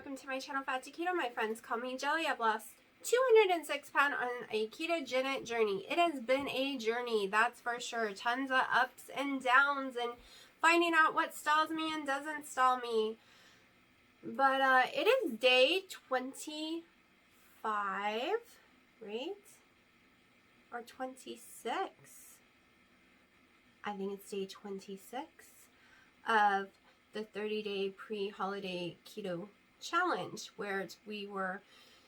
welcome to my channel, Fat to Keto. My friends call me Jelly. I've lost 206 pounds on a ketogenic journey. It has been a journey, that's for sure. Tons of ups and downs and finding out what stalls me and doesn't stall me. But it is day 25, right? Or 26. I think it's day 26 of the 30-day pre-holiday keto challenge, where we were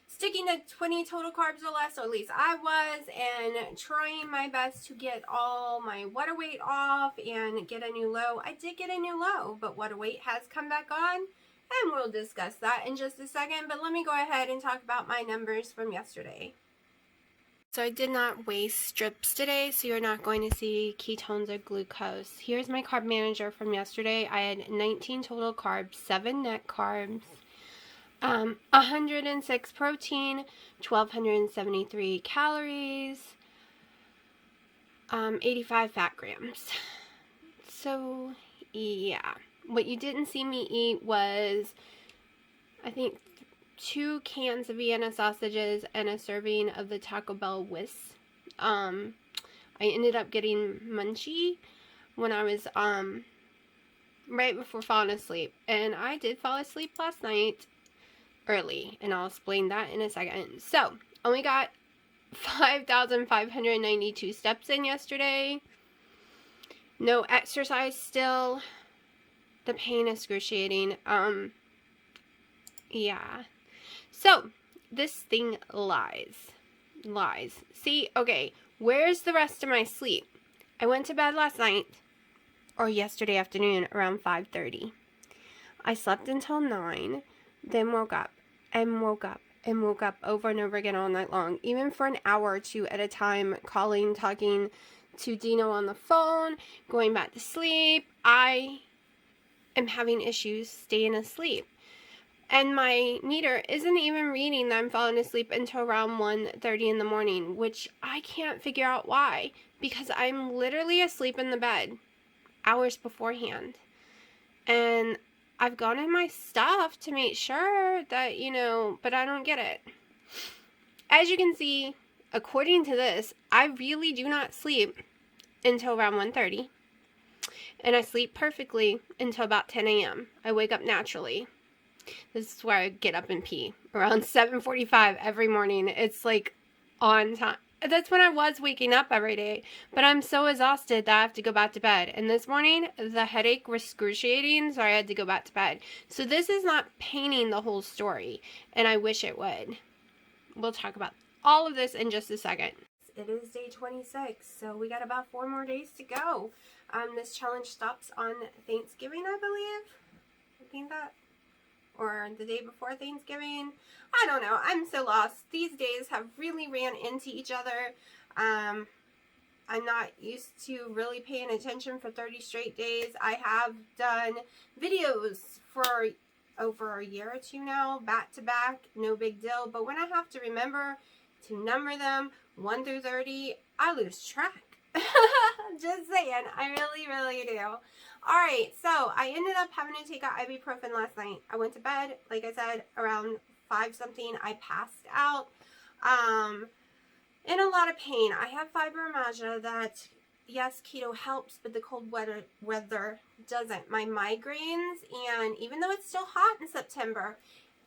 sticking to 20 total carbs or less, or at least I was, and trying my best to get all my water weight off and get a new low. I did get a new low, but water weight has come back on, and we'll discuss that in just a second. But let me go ahead and talk about my numbers from yesterday. So I did not weigh strips today, so you're not going to see ketones or glucose. Here's my carb manager from yesterday. I had 19 total carbs, 7 net carbs, 106 protein, 1,273 calories, 85 fat grams. So, yeah. What you didn't see me eat was, I think, 2 cans of Vienna sausages and a serving of the Taco Bell Whisks. I ended up getting munchy when I was right before falling asleep, and I did fall asleep last night early, and I'll explain that in a second. So only got 5,592 steps in yesterday. No exercise still. The pain is excruciating. Yeah. So, this thing lies. See, okay, where's the rest of my sleep? I went to bed last night, or yesterday afternoon, around 5:30. I slept until 9, then woke up, and woke up, and woke up over and over again all night long, even for an hour or two at a time, calling, talking to Dino on the phone, going back to sleep. I am having issues staying asleep. And my meter isn't even reading that I'm falling asleep until around 1:30 in the morning, which I can't figure out why, because I'm literally asleep in the bed hours beforehand. And I've gone in my stuff to make sure that, but I don't get it. As you can see, according to this, I really do not sleep until around 1:30. And I sleep perfectly until about 10 a.m. I wake up naturally. This is where I get up and pee around 7:45 every morning. It's like on time. That's when I was waking up every day. But I'm so exhausted that I have to go back to bed. And this morning, the headache was excruciating, so I had to go back to bed. So this is not painting the whole story, and I wish it would. We'll talk about all of this in just a second. It is day 26, so we got about 4 more days to go. This challenge stops on Thanksgiving, I believe. I think that. Or the day before Thanksgiving. I don't know. I'm so lost. These days have really ran into each other. I'm not used to really paying attention for 30 straight days. I have done videos for over a year or 2 now, back to back, no big deal. But when I have to remember to number them 1 through 30, I lose track. Just saying, I really do. Alright, so I ended up having to take out ibuprofen last night. I went to bed, like I said, around 5 something. I passed out in a lot of pain. I have fibromyalgia that, yes, keto helps, but the cold weather doesn't. My migraines, and even though it's still hot in September,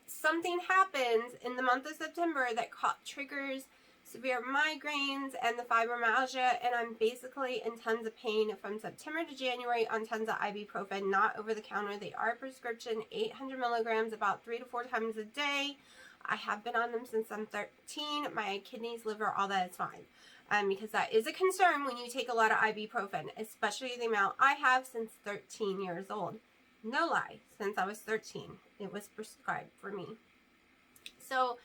something happens in the month of September that triggers severe migraines and the fibromyalgia, and I'm basically in tons of pain from September to January on tons of ibuprofen, not over the counter. They are prescription, 800 milligrams, about 3 to 4 times a day. I have been on them since I'm 13. My kidneys, liver, all that is fine. Because that is a concern when you take a lot of ibuprofen, especially the amount I have since 13 years old. No lie, since I was 13, it was prescribed for me. So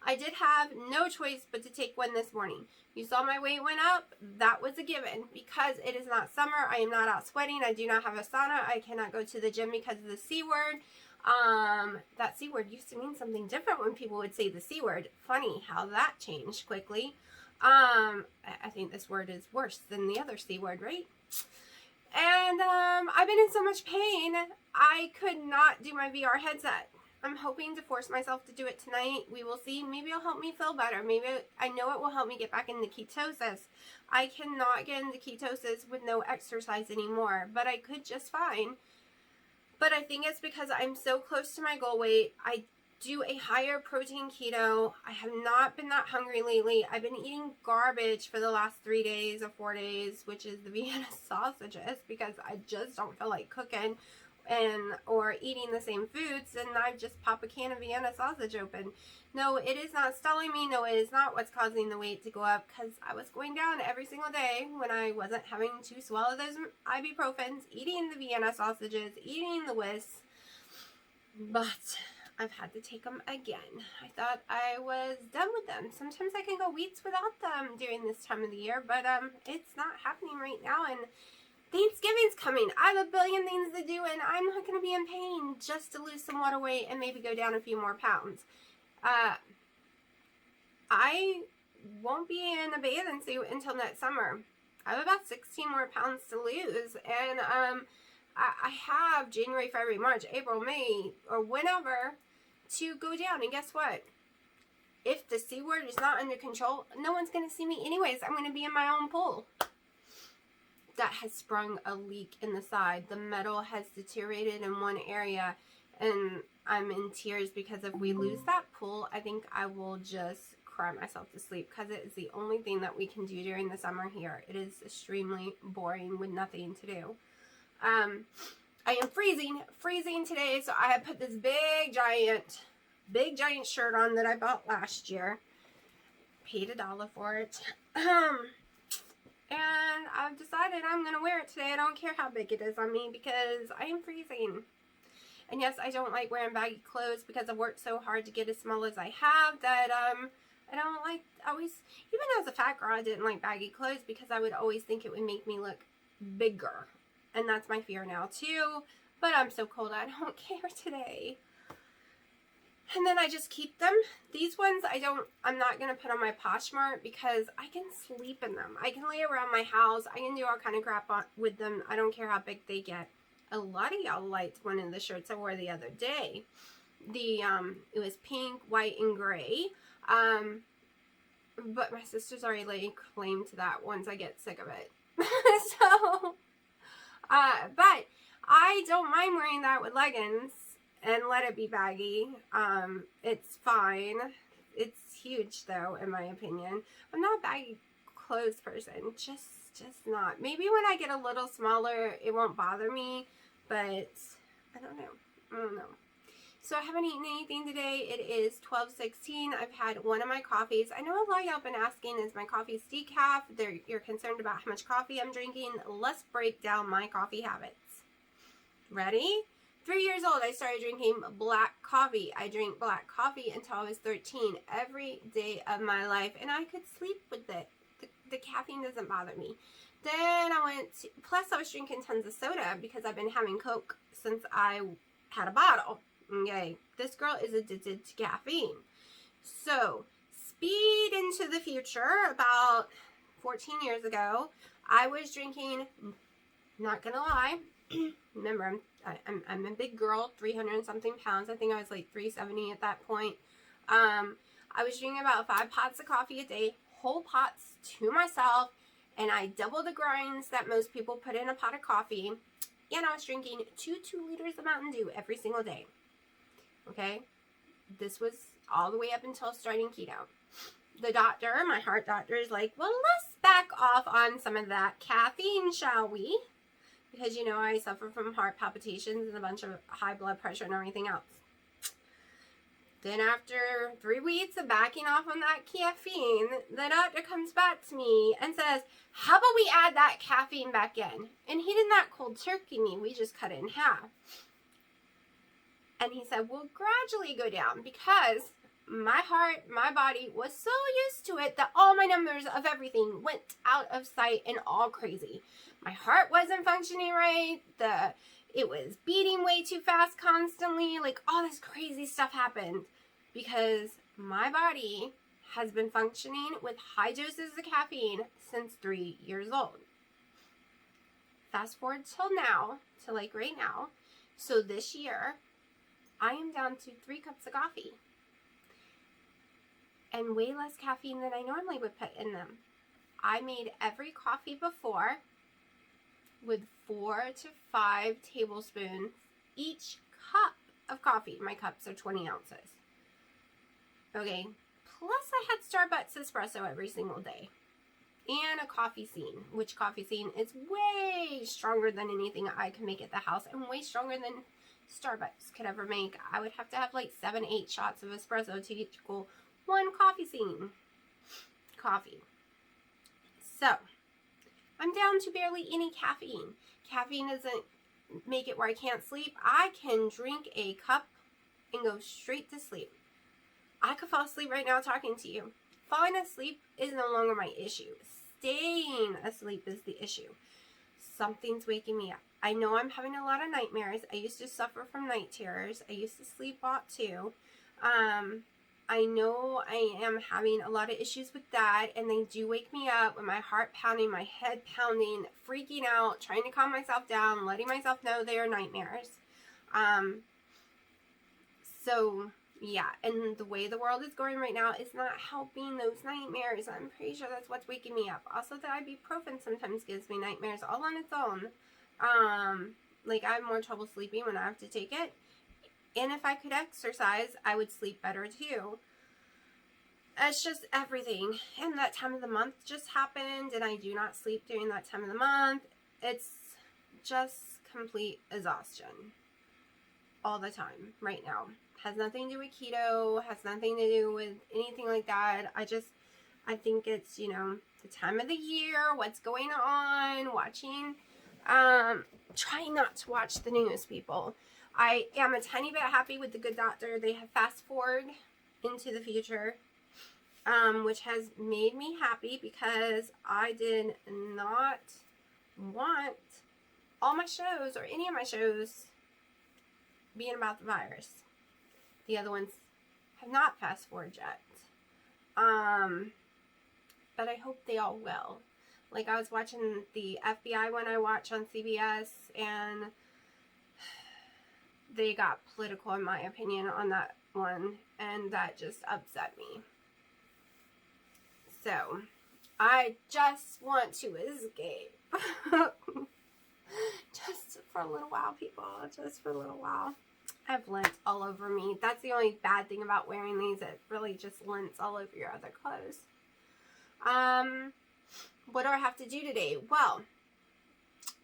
I did have no choice but to take one this morning. You saw my weight went up. That was a given because it is not summer. I am not out sweating. I do not have a sauna. I cannot go to the gym because of the C word. That C word used to mean something different when people would say the C word. Funny how that changed quickly. I think this word is worse than the other C word, right? And I've been in so much pain, I could not do my VR headset. I'm hoping to force myself to do it tonight. We will see. Maybe it'll help me feel better. Maybe I know it will help me get back into ketosis. I cannot get into ketosis with no exercise anymore, but I could just fine. But I think it's because I'm so close to my goal weight. I do a higher protein keto. I have not been that hungry lately. I've been eating garbage for the last 3 days or 4 days, which is the Vienna sausages, because I just don't feel like cooking or eating the same foods, and I just pop a can of Vienna sausage open. No, it is not stalling me. No, it is not what's causing the weight to go up, because I was going down every single day when I wasn't having to swallow those ibuprofens, eating the Vienna sausages, eating the Wis, but I've had to take them again. I thought I was done with them. Sometimes I can go weeks without them during this time of the year, but it's not happening right now, and Thanksgiving's coming. I have a billion things to do, and I'm not going to be in pain just to lose some water weight and maybe go down a few more pounds. I won't be in a bathing suit until next summer. I have about 16 more pounds to lose, and I have January, February, March, April, May, or whenever to go down. And guess what? If the C word is not under control, no one's going to see me anyways. I'm going to be in my own pool. That has sprung a leak in the side. The metal has deteriorated in one area, and I'm in tears because if we lose that pool, I think I will just cry myself to sleep, because it is the only thing that we can do during the summer here. It is extremely boring with nothing to do. I am freezing today, so I have put this big giant shirt on that I bought last year. Paid $1 for it. And I've decided I'm going to wear it today. I don't care how big it is on me, because I am freezing. And yes, I don't like wearing baggy clothes because I've worked so hard to get as small as I have that I don't like always, even as a fat girl, I didn't like baggy clothes because I would always think it would make me look bigger. And that's my fear now too. But I'm so cold, I don't care today. And then I just keep them. These ones I'm not going to put on my Poshmark because I can sleep in them. I can lay around my house. I can do all kind of crap with them. I don't care how big they get. A lot of y'all liked one of the shirts I wore the other day. It was pink, white, and gray. But my sister's already laying claim to that once I get sick of it. So, but I don't mind wearing that with leggings and let it be baggy. It's fine. It's huge though, in my opinion. I'm not a baggy clothes person. Just not. Maybe when I get a little smaller, it won't bother me, but I don't know. So I haven't eaten anything today. It is 12:16. I've had one of my coffees. I know a lot of y'all have been asking, is my coffee decaf? You're concerned about how much coffee I'm drinking. Let's break down my coffee habits. Ready? 3 years old, I started drinking black coffee. I drank black coffee until I was 13 every day of my life, and I could sleep with it. The caffeine doesn't bother me. Then plus I was drinking tons of soda because I've been having Coke since I had a bottle. Okay, this girl is addicted to caffeine. So, speed into the future, about 14 years ago, I was drinking, not gonna lie, remember, I'm a big girl, 300 and something pounds. I think I was like 370 at that point. I was drinking about 5 pots of coffee a day, whole pots to myself, and I doubled the grinds that most people put in a pot of coffee, and I was drinking 2 liters of Mountain Dew every single day. Okay? This was all the way up until starting keto. The doctor, my heart doctor, is like, well, let's back off on some of that caffeine, shall we? Because, you know, I suffer from heart palpitations and a bunch of high blood pressure and everything else. Then after 3 weeks of backing off on that caffeine, the doctor comes back to me and says, how about we add that caffeine back in? And he did not cold turkey me. We just cut it in half. And he said, we'll gradually go down, because my heart, my body was so used to it that all my numbers of everything went out of sight and all crazy. My heart wasn't functioning right. It was beating way too fast constantly. Like, all this crazy stuff happened because my body has been functioning with high doses of caffeine since 3 years old. Fast forward till now, to like right now. So this year, I am down to 3 cups of coffee. And way less caffeine than I normally would put in them. I made every coffee before with 4 to 5 tablespoons each cup of coffee. My cups are 20 ounces. Okay. Plus I had Starbucks espresso every single day. And a coffee scene, which coffee scene is way stronger than anything I can make at the house and way stronger than Starbucks could ever make. I would have to have like 7-8 shots of espresso to equal 1 coffee scene. Coffee. So, I'm down to barely any caffeine. Caffeine doesn't make it where I can't sleep. I can drink a cup and go straight to sleep. I could fall asleep right now talking to you. Falling asleep is no longer my issue. Staying asleep is the issue. Something's waking me up. I know I'm having a lot of nightmares. I used to suffer from night terrors. I used to sleepwalk too. I know I am having a lot of issues with that, and they do wake me up with my heart pounding, my head pounding, freaking out, trying to calm myself down, letting myself know they are nightmares. So yeah, and the way the world is going right now is not helping those nightmares. I'm pretty sure that's what's waking me up. Also, the ibuprofen sometimes gives me nightmares all on its own. Like I have more trouble sleeping when I have to take it. And if I could exercise, I would sleep better too. It's just everything. And that time of the month just happened, and I do not sleep during that time of the month. It's just complete exhaustion all the time right now. Has nothing to do with keto, has nothing to do with anything like that. I think it's, you know, the time of the year, what's going on, watching, trying not to watch the news, people. I am a tiny bit happy with The Good Doctor. They have fast forward into the future, which has made me happy because I did not want all my shows or any of my shows being about the virus. The other ones have not fast forwarded yet. But I hope they all will. Like I was watching the FBI one I watch on CBS, and they got political in my opinion on that one, and that just upset me. So, I just want to escape. Just for a little while, people. Just for a little while. I have lint all over me. That's the only bad thing about wearing these. It really just lints all over your other clothes. What do I have to do today? Well,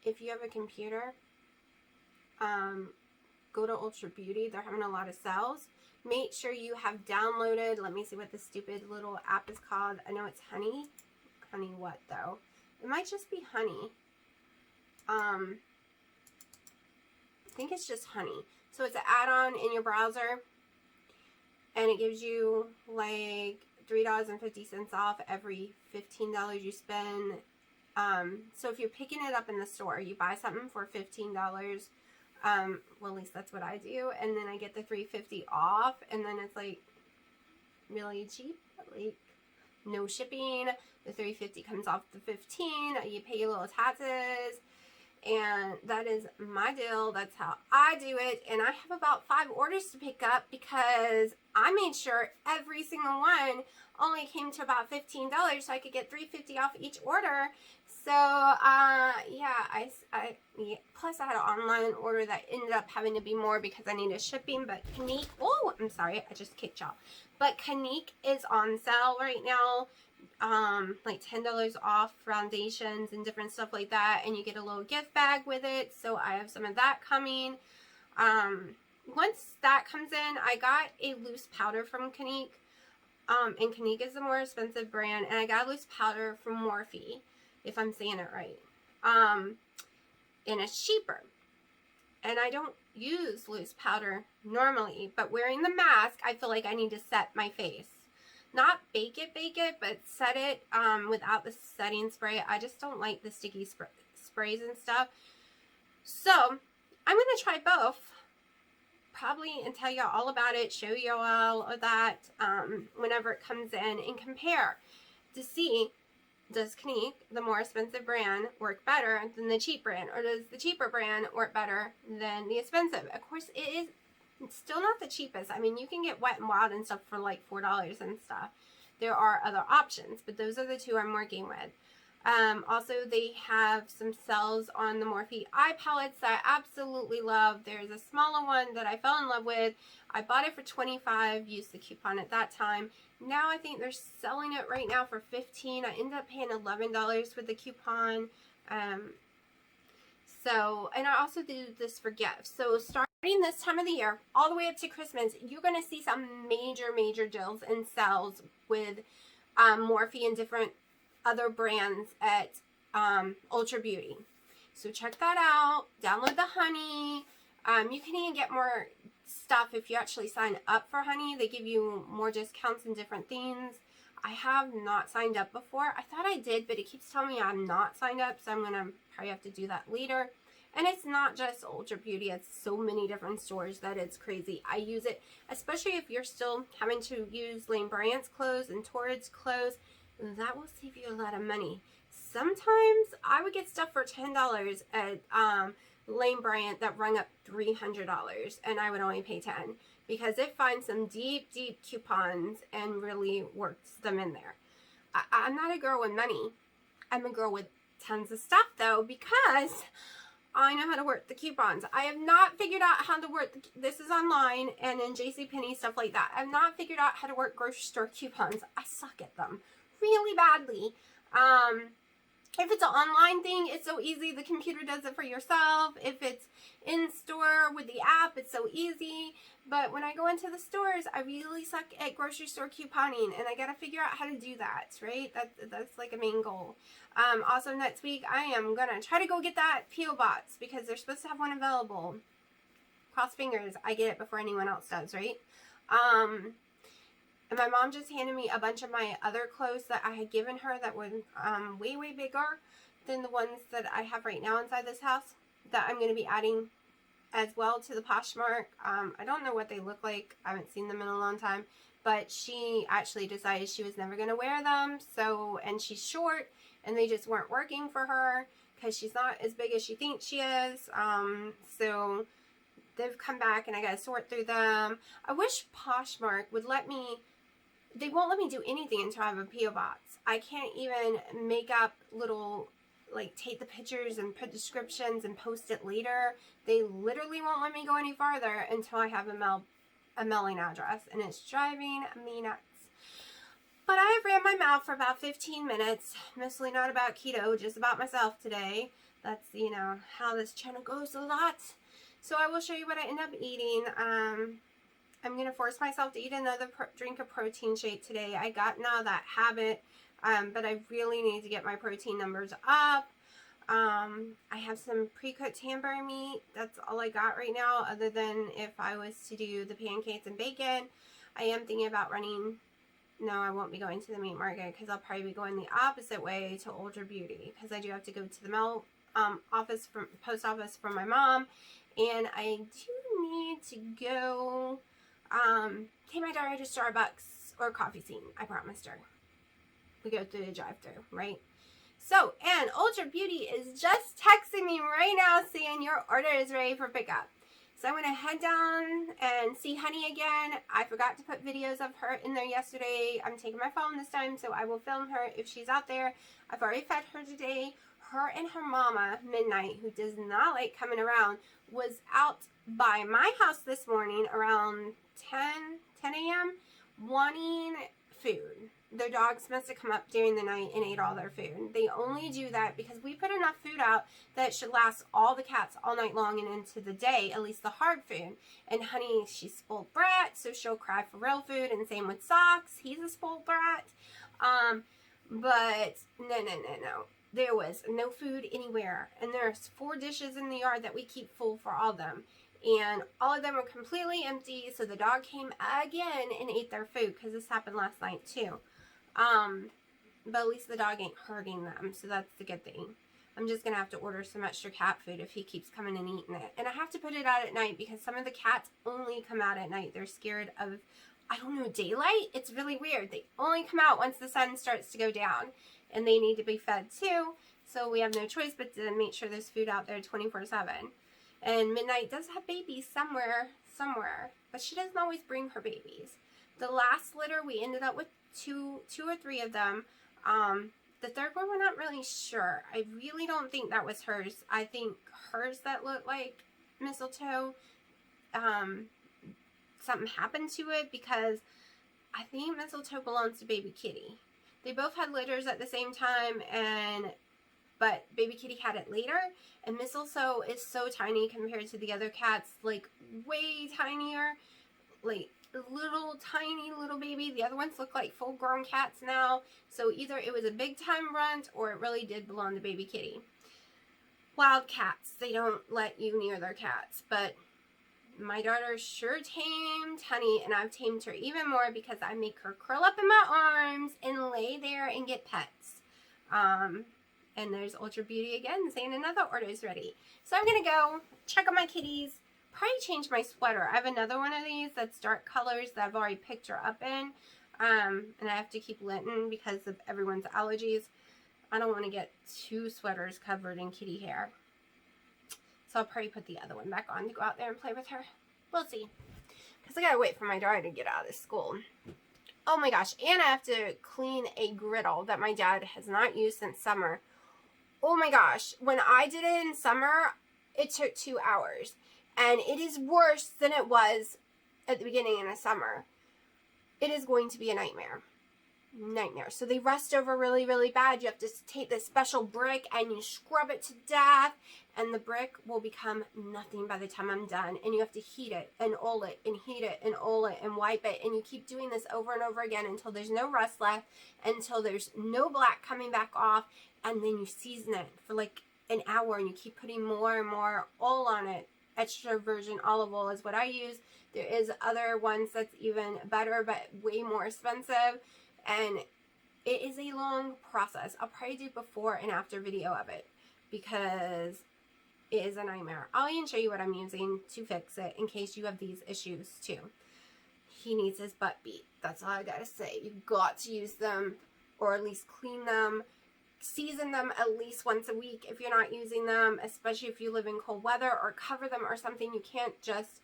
if you have a computer, go to Ultra Beauty. They're having a lot of sales. Make sure you have downloaded, let me see what the stupid little app is called. I know it's Honey. Honey what, though? It might just be Honey. I think it's just Honey. So it's an add-on in your browser, and it gives you like $3.50 off every $15 you spend. So if you're picking it up in the store, you buy something for $15. Well, at least that's what I do, and then I get the $3.50 off, and then it's like really cheap, like no shipping. The $3.50 comes off the $15. You pay your little taxes. And that is my deal. That's how I do it. And I have about 5 orders to pick up because I made sure every single one only came to about $15 so I could get $3.50 off each order. So, yeah, plus I had an online order that ended up having to be more because I needed shipping. But Clinique, oh, I'm sorry, I just kicked y'all. But Clinique is on sale right now. Like $10 off foundations and different stuff like that, and you get a little gift bag with it. So I have some of that coming. Once that comes in, I got a loose powder from Clinique, and Clinique is the more expensive brand, and I got a loose powder from Morphe, if I'm saying it right, and it's cheaper. And I don't use loose powder normally, but wearing the mask, I feel like I need to set my face. Not bake it, but set it without the setting spray. I just don't like the sticky sprays and stuff. So, I'm going to try both. Probably and tell y'all all about it. Show y'all all of that whenever it comes in. And compare to see, does Clinique, the more expensive brand, work better than the cheap brand? Or does the cheaper brand work better than the expensive? Of course, it is It's still not the cheapest. I mean, you can get Wet n Wild and stuff for like $4 and stuff. There are other options, but those are the two I'm working with. Also, they have some cells on the Morphe eye pellets that I absolutely love. There's a smaller one that I fell in love with. I bought it for $25, used the coupon at that time. Now I think they're selling it right now for $15. I ended up paying $11 with the coupon. And I also do this for gifts. So starting this time of the year, all the way up to Christmas, you're going to see some major deals and sales with Morphe and different other brands at Ultra Beauty. So check that out. Download the Honey. You can even get more stuff if you actually sign up for Honey. They give you more discounts and different things. I have not signed up before. I thought I did, but it keeps telling me I'm not signed up, so I'm going to probably have to do that later. And it's not just Ultra Beauty. It's so many different stores that it's crazy. I use it, especially if you're still having to use Lane Bryant's clothes and Torrid's clothes. That will save you a lot of money. Sometimes I would get stuff for $10 at Lane Bryant that rung up $300, and I would only pay $10 because it finds some deep coupons and really works them in there. I'm not a girl with money. I'm a girl with tons of stuff though, because I know how to work the coupons. I have not figured out how to work, this is online and in JCPenney, stuff like that. I've not figured out how to work grocery store coupons. I suck at them really badly. If it's an online thing, it's so easy. The computer does it for yourself. If it's in store with the app, it's so easy. But when I go into the stores, I really suck at grocery store couponing, and I gotta figure out how to do that, right? That's like a main goal. Also next week, I am gonna try to go get that P.O. box because they're supposed to have one available. Cross fingers, I get it before anyone else does, right? And my mom just handed me a bunch of my other clothes that I had given her that were way bigger than the ones that I have right now inside this house that I'm going to be adding as well to the Poshmark. I don't know what they look like. I haven't seen them in a long time. But she actually decided she was never going to wear them. And she's short, and they just weren't working for her because she's not as big as she thinks she is. So they've come back, and I got to sort through them. I wish Poshmark would let me... They won't let me do anything until I have a P.O. box. I can't even make up little, like, take the pictures and put descriptions and post it later. They literally won't let me go any farther until I have a mailing address, and it's driving me nuts. But I have ran my mouth for about 15 minutes, mostly not about keto, just about myself today. That's, you know, how this channel goes a lot. So I will show you what I end up eating. I'm going to force myself to eat another drink of protein shake today. I got out of that habit, but I really need to get my protein numbers up. I have some pre-cooked hamburger meat. That's all I got right now, other than if I was to do the pancakes and bacon. I am thinking about running... No, I won't be going to the meat market because I'll probably be going the opposite way to Ultra Beauty because I do have to go to the mail post office for my mom, and I do need to go... take my daughter to Starbucks or Coffee Scene. I promised her. We go through the drive-thru, right? So, and Ultra Beauty is just texting me right now saying your order is ready for pickup. So I'm going to head down and see Honey again. I forgot to put videos of her in there yesterday. I'm taking my phone this time, so I will film her if she's out there. I've already fed her today. Her and her mama, Midnight, who does not like coming around, was out by my house this morning around 10 a.m. wanting food. Their dogs must have come up during the night and ate all their food. They only do that because we put enough food out that should last all the cats all night long and into the day, at least the hard food. And Honey, she's a spoiled brat, so she'll cry for real food, and same with Socks. He's a spoiled brat. But no. There was no food anywhere. And there's 4 dishes in the yard that we keep full for all of them. And all of them were completely empty, so the dog came again and ate their food, because this happened last night too. But at least the dog ain't hurting them, so that's the good thing. I'm just going to have to order some extra cat food if he keeps coming and eating it. And I have to put it out at night, because some of the cats only come out at night. They're scared of, I don't know, daylight? It's really weird. They only come out once the sun starts to go down, and they need to be fed too, so we have no choice but to make sure there's food out there 24/7. And Midnight does have babies somewhere. but she doesn't always bring her babies. The last litter, we ended up with two or three of them. The third one, we're not really sure. I really don't think that was hers. I think hers that looked like mistletoe, something happened to it, because I think mistletoe belongs to baby kitty. They both had litters at the same time, but baby kitty had it later, and mistletoe is so tiny compared to the other cats, like way tinier, like little tiny little baby. The other ones look like full grown cats now, so either it was a big time runt or it really did belong to baby kitty. Wild cats, they don't let you near their cats, but my daughter sure tamed Honey, and I've tamed her even more because I make her curl up in my arms and lay there and get pets. And there's Ultra Beauty again saying another order is ready. So I'm gonna go check on my kitties, probably change my sweater. I have another one of these that's dark colors that I've already picked her up in, and I have to keep linting because of everyone's allergies. I don't want to get 2 sweaters covered in kitty hair. So I'll probably put the other one back on to go out there and play with her. We'll see. Because I gotta wait for my daughter to get out of school. Oh my gosh, and I have to clean a griddle that my dad has not used since summer. Oh my gosh, when I did it in summer, it took 2 hours. And it is worse than it was at the beginning of the summer. It is going to be a nightmare. So they rust over really, really bad. You have to take this special brick and you scrub it to death, and the brick will become nothing by the time I'm done. And you have to heat it and oil it and heat it and oil it and wipe it, and you keep doing this over and over again until there's no rust left, until there's no black coming back off, and then you season it for like an hour and you keep putting more and more oil on it. Extra virgin olive oil is what I use. There is other ones that's even better but way more expensive. And it is a long process. I'll probably do before and after video of it because it is a nightmare. I'll even show you what I'm using to fix it in case you have these issues too. He needs his butt beat. That's all I gotta say. You've got to use them, or at least clean them. Season them at least once a week if you're not using them, especially if you live in cold weather, or cover them or something. You can't just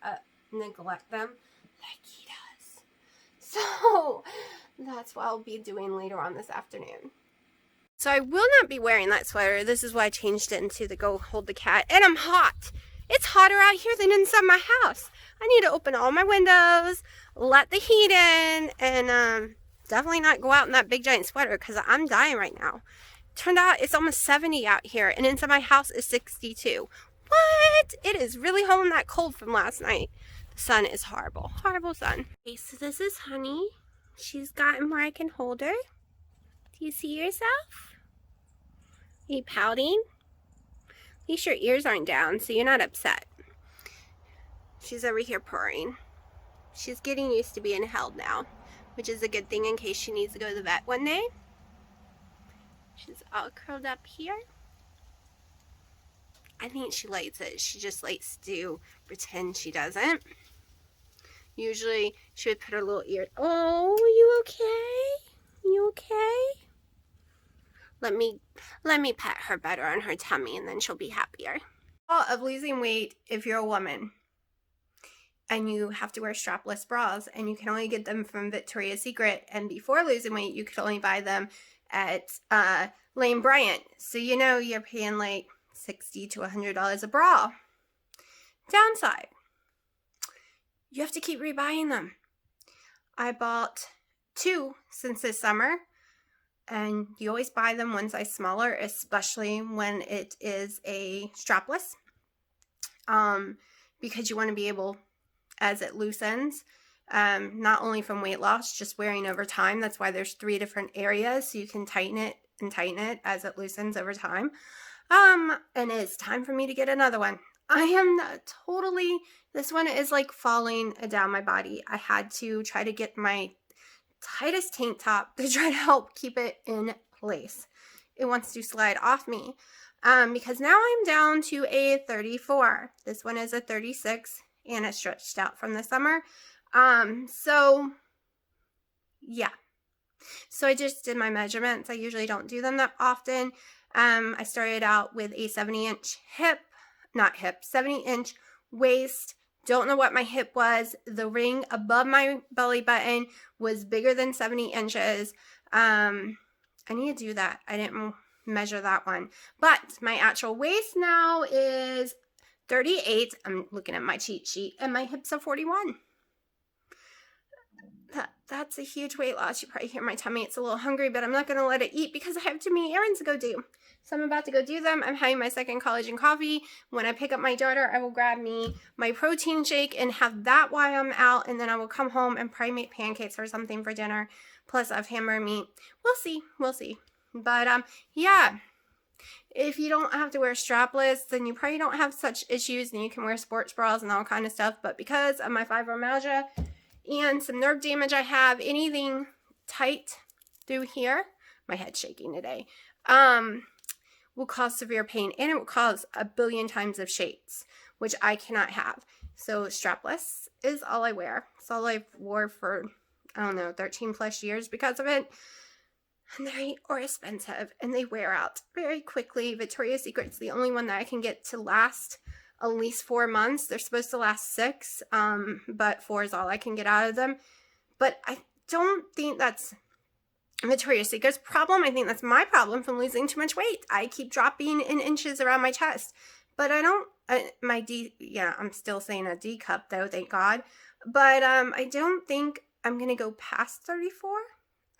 neglect them like he does. So that's what I'll be doing later on this afternoon. So I will not be wearing that sweater. This is why I changed it into the go hold the cat. And I'm hot. It's hotter out here than inside my house. I need to open all my windows, let the heat in, and definitely not go out in that big giant sweater because I'm dying right now. Turned out it's almost 70 out here, and inside my house is 62. What? It is really holding that cold from last night. The sun is horrible. Horrible sun. Okay, so this is Honey. She's gotten where I can hold her. Do you see yourself? Are you pouting? At least your ears aren't down, so you're not upset. She's over here purring. She's getting used to being held now, which is a good thing in case she needs to go to the vet one day. She's all curled up here. I think she likes it. She just likes to pretend she doesn't. Usually she would put her little ear. Oh, are you okay? You okay? Let me pet her better on her tummy, and then she'll be happier. Of losing weight if you're a woman and you have to wear strapless bras, and you can only get them from Victoria's Secret, and before losing weight you could only buy them at Lane Bryant. So you know you're paying like $60 to $100 a bra. Downside, you have to keep rebuying them. I bought 2 since this summer, and you always buy them one size smaller, especially when it is a strapless, because you want to be able, as it loosens, not only from weight loss, just wearing over time. That's why there's 3 different areas, so you can tighten it as it loosens over time. And it's time for me to get another one. I am totally, this one is like falling down my body. I had to try to get my tightest tank top to try to help keep it in place. It wants to slide off me, because now I'm down to a 34. This one is a 36, and it's stretched out from the summer. So yeah. So I just did my measurements. I usually don't do them that often. I started out with a 70-inch 70-inch waist, Don't know what my hip was. The ring above my belly button was bigger than 70 inches. I need to do that. I didn't measure that one. But my actual waist now is 38. I'm looking at my cheat sheet. And my hips are 41. That's a huge weight loss. You probably hear my tummy. It's a little hungry, but I'm not going to let it eat because I have too many errands to go do. So I'm about to go do them. I'm having my second collagen coffee. When I pick up my daughter, I will grab me my protein shake and have that while I'm out. And then I will come home and probably make pancakes or something for dinner. Plus I have hamburger meat. We'll see. We'll see. But yeah. If you don't have to wear strapless, then you probably don't have such issues. And you can wear sports bras and all kind of stuff. But because of my fibromyalgia and some nerve damage I have, anything tight through here, my head's shaking today, will cause severe pain, and it will cause a billion times of shakes, which I cannot have. So strapless is all I wear. It's all I've wore for, I don't know, 13 plus years because of it. And they are expensive and they wear out very quickly. Victoria's Secret's the only one that I can get to last at least 4 months. They're supposed to last 6, but 4 is all I can get out of them. But I don't think that's Victoria's Secret's problem. I think that's my problem from losing too much weight. I keep dropping in inches around my chest. But I don't, I'm still saying a D cup though, thank God. But I don't think I'm going to go past 34.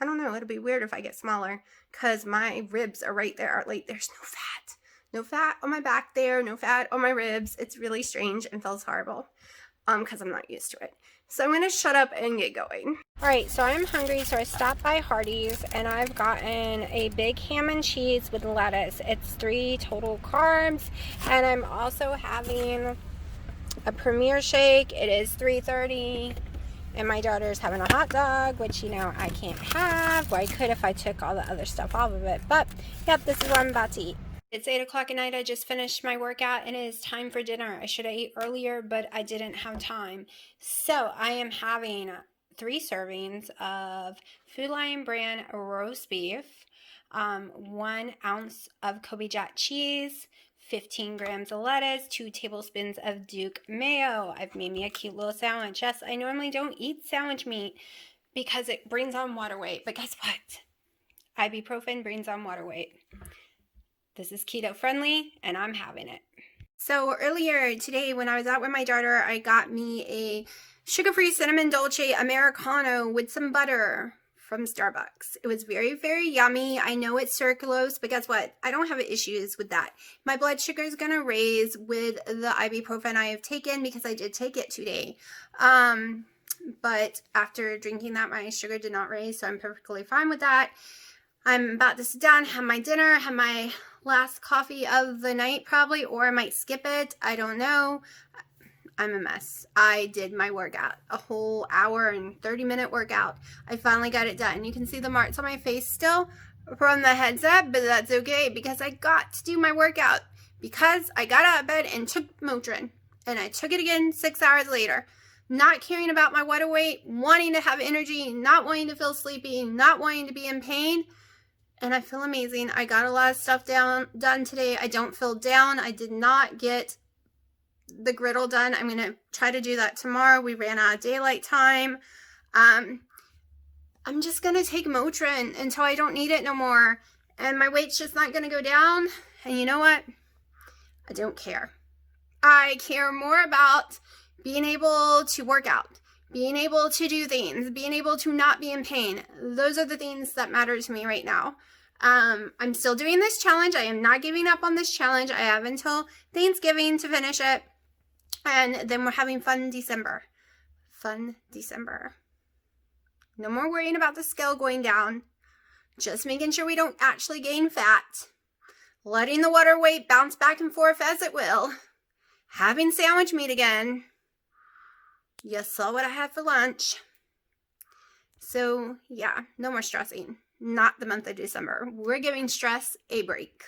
I don't know. It'll be weird if I get smaller because my ribs are right there. Like, there's no fat. No fat on my back there. No fat on my ribs. It's really strange and feels horrible because I'm not used to it. So I'm going to shut up and get going. All right, so I'm hungry, so I stopped by Hardee's, and I've gotten a big ham and cheese with lettuce. It's 3 total carbs, and I'm also having a Premier shake. It is 3:30, and my daughter's having a hot dog, which, you know, I can't have. Well, I could if I took all the other stuff off of it, but, yep, this is what I'm about to eat. It's 8 o'clock at night. I just finished my workout and it is time for dinner. I should have ate earlier, but I didn't have time. So I am having 3 servings of Food Lion brand roast beef, 1 ounce of Kobe Jack cheese, 15 grams of lettuce, 2 tablespoons of Duke mayo. I've made me a cute little sandwich. Yes, I normally don't eat sandwich meat because it brings on water weight, but guess what? Ibuprofen brings on water weight. This is keto friendly, and I'm having it. So earlier today when I was out with my daughter, I got me a sugar-free cinnamon dolce Americano with some butter from Starbucks. It was very, very yummy. I know it's sucralose, but guess what? I don't have issues with that. My blood sugar is going to raise with the ibuprofen I have taken because I did take it today. But after drinking that, my sugar did not raise, so I'm perfectly fine with that. I'm about to sit down, have my dinner, have my last coffee of the night probably, or I might skip it. I don't know. I'm a mess. I did my workout, a whole hour and 30-minute workout. I finally got it done. You can see the marks on my face still from the heads up, but that's okay because I got to do my workout because I got out of bed and took Motrin, and I took it again 6 hours later. Not caring about my water weight, wanting to have energy, not wanting to feel sleepy, not wanting to be in pain. And I feel amazing. I got a lot of stuff done today. I don't feel down. I did not get the griddle done. I'm going to try to do that tomorrow. We ran out of daylight time. I'm just going to take Motrin until I don't need it no more. And my weight's just not going to go down. And you know what? I don't care. I care more about being able to work out, being able to do things, being able to not be in pain. Those are the things that matter to me right now. I'm still doing this challenge. I am not giving up on this challenge. I have until Thanksgiving to finish it. And then we're having fun December. Fun December. No more worrying about the scale going down. Just making sure we don't actually gain fat. Letting the water weight bounce back and forth as it will. Having sandwich meat again. You saw what I had for lunch. So, yeah, no more stressing. Not the month of December. We're giving stress a break.